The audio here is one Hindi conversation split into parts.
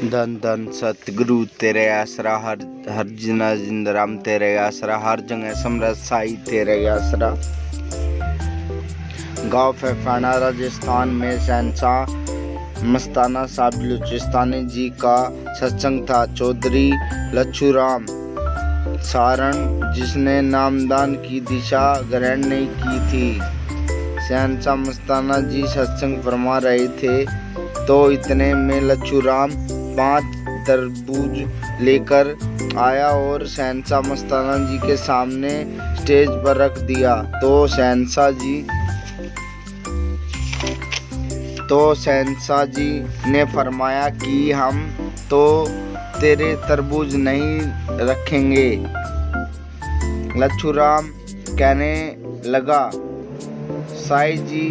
धन धन सतगुरु तेरे आसरा हर जना जिंदराम तेरे आसरा हर जगह समरस साई तेरे आसरा। गांव फैफाना राजस्थान में शहंशाह मस्ताना साहब बलूचिस्तानी जी का सत्संग था। चौधरी लच्छूराम सारण जिसने नामदान की दिशा ग्रहण नहीं की थी। शहंशाह मस्ताना जी सत्संग फरमा रहे थे तो इतने में लच्छूराम 5 तरबूज लेकर आया और शहंशाह मस्ताना जी के सामने स्टेज पर रख दिया। तो शहंशाह जी ने फरमाया कि हम तो तेरे तरबूज नहीं रखेंगे। लच्छूराम कहने लगा, साईं जी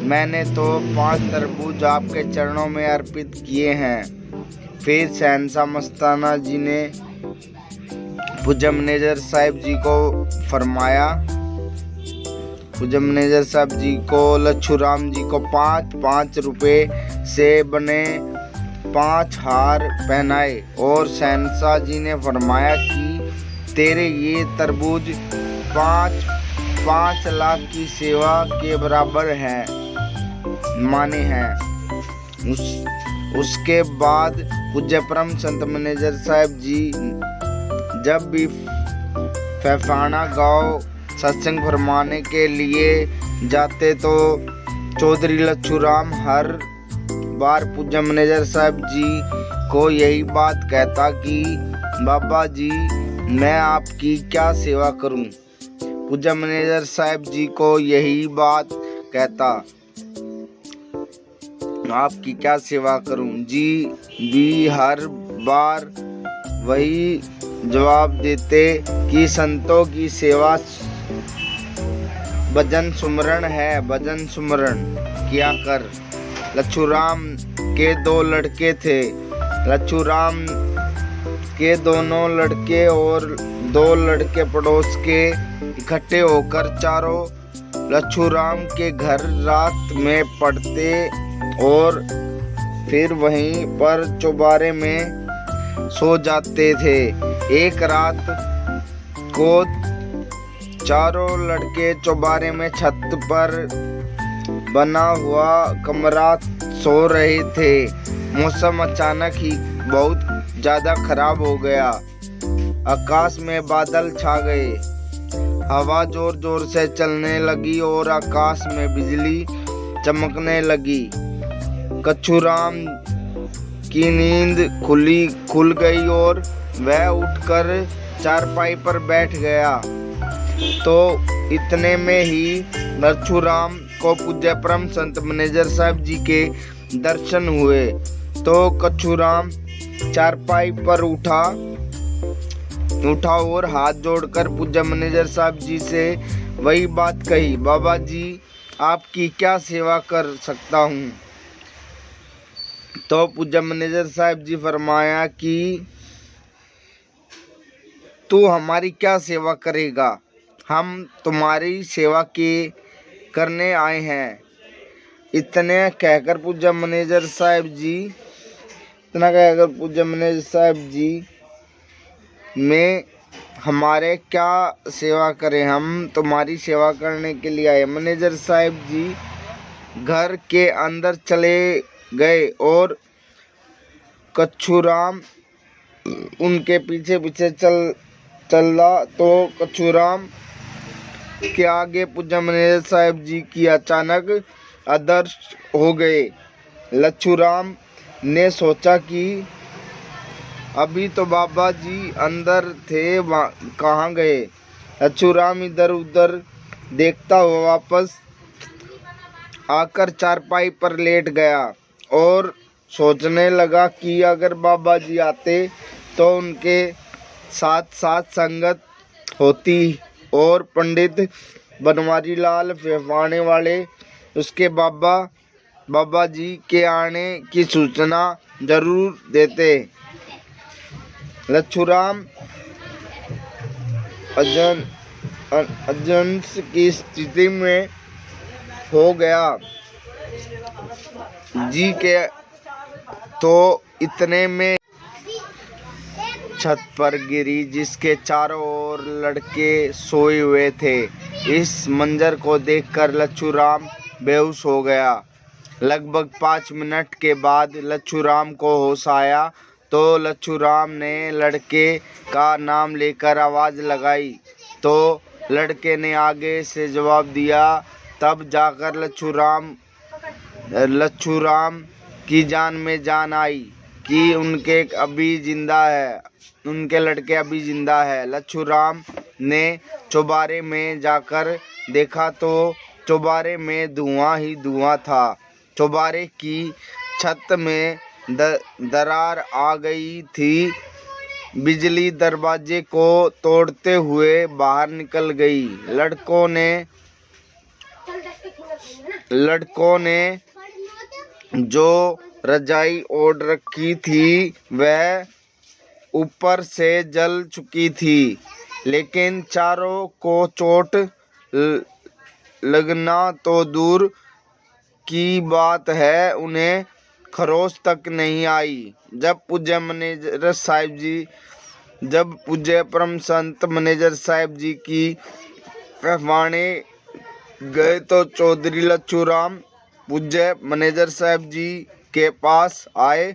मैंने तो 5 तरबूज आपके चरणों में अर्पित किए हैं। फिर शहंशाह मस्ताना जी ने पूज्य मैनेजर साहब जी को फरमाया, पूज्य मैनेजर साहब जी को लच्छूराम जी को 5-5 रुपए से बने 5 हार पहनाए और शहंशाह जी ने फरमाया कि तेरे ये तरबूज 5 लाख की सेवा के बराबर है माने हैं। उसके बाद पूज्य परम संत मैनेजर साहब जी जब भी फैफाना गांव सत्संग फरमाने के लिए जाते तो चौधरी लच्छूराम हर बार पूज्य मैनेजर साहब जी को यही बात कहता कि बाबा जी मैं आपकी क्या सेवा करूं। पूज्य मैनेजर साहब जी को यही बात कहता, आपकी क्या सेवा करूं जी भी हर बार वही जवाब देते कि संतों की सेवा भजन सुमरण है, भजन सुमरण किया कर। लच्छूराम के 2 लड़के थे। लच्छूराम के दोनों लड़के और 2 लड़के पड़ोस के इकट्ठे होकर चारों लच्छूराम के घर रात में पड़ते और फिर वहीं पर चौबारे में सो जाते थे। एक रात को चारों लड़के चौबारे में छत पर बना हुआ कमरा सो रहे थे। मौसम अचानक ही बहुत ज्यादा खराब हो गया। आकाश में बादल छा गए, हवा जोर जोर से चलने लगी और आकाश में बिजली चमकने लगी। लच्छूराम की नींद खुल गई और वह उठकर चारपाई पर बैठ गया। तो इतने में ही लच्छूराम को पूज्य परम संत मैनेजर साहब जी के दर्शन हुए। तो लच्छूराम चारपाई पर उठा और हाथ जोड़कर पूज्य मैनेजर साहब जी से वही बात कही, बाबा जी आपकी क्या सेवा कर सकता हूँ। तो पूज्य मैनेजर साहब जी फरमाया कि तू हमारी क्या सेवा करेगा, हम तुम्हारी सेवा करने आए हैं। इतने कहकर पूज्य मैनेजर साहब जी में हमारे क्या सेवा करें, हम तुम्हारी सेवा करने के लिए आए। मैनेजर साहब जी घर के अंदर चले गए और लच्छूराम उनके पीछे पीछे चला। तो लच्छूराम के आगे पूज्य मैनेजर साहब जी की अचानक अदृश्य हो गए। लच्छूराम ने सोचा कि अभी तो बाबा जी अंदर थे, कहाँ गए। लच्छूराम इधर उधर देखता हुआ वापस आकर चारपाई पर लेट गया और सोचने लगा कि अगर बाबा जी आते तो उनके साथ साथ संगत होती और पंडित बनवारी लाल फैफाने वाले उसके बाबा जी के आने की सूचना जरूर देते। लच्छूराम अजंस की स्थिति में हो गया। जी के तो इतने में छत पर गिरी, जिसके चारों ओर लड़के सोए हुए थे। इस मंजर को देखकर लच्छूराम बेहोश हो गया। लगभग 5 मिनट के बाद लच्छूराम को होश आया तो लच्छूराम ने लड़के का नाम लेकर आवाज़ लगाई तो लड़के ने आगे से जवाब दिया। तब जाकर लच्छूराम की जान में जान आई कि उनके लड़के अभी जिंदा है। लच्छूराम ने चौबारे में जाकर देखा तो चौबारे में धुआं ही धुआं था। चौबारे की छत में दरार आ गई थी। बिजली दरवाजे को तोड़ते हुए बाहर निकल गई। लड़कों ने जो रजाई ओढ़ रखी थी वह ऊपर से जल चुकी थी, लेकिन चारों को चोट लगना तो दूर की बात है, उन्हें खरोच तक नहीं आई। जब पूज्य परम संत मैनेजर साहिब जी की कहवाने गए तो चौधरी लच्छूराम पूज्य मैनेजर साहब जी के पास आए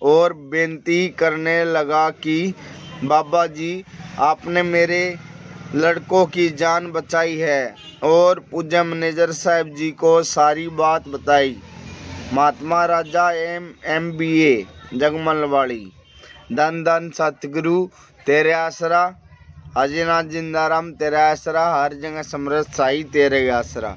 और बेनती करने लगा कि बाबा जी, आपने मेरे लड़कों की जान बचाई है। और पूज्य मैनेजर साहब जी को सारी बात बताई। महात्मा राजा MBA जगमलवाड़ी। धन धन सतगुरु तेरे आसरा, अजयनाथ जिंदाराम तेरा आसरा, हर जगह समरथ साई तेरे आसरा।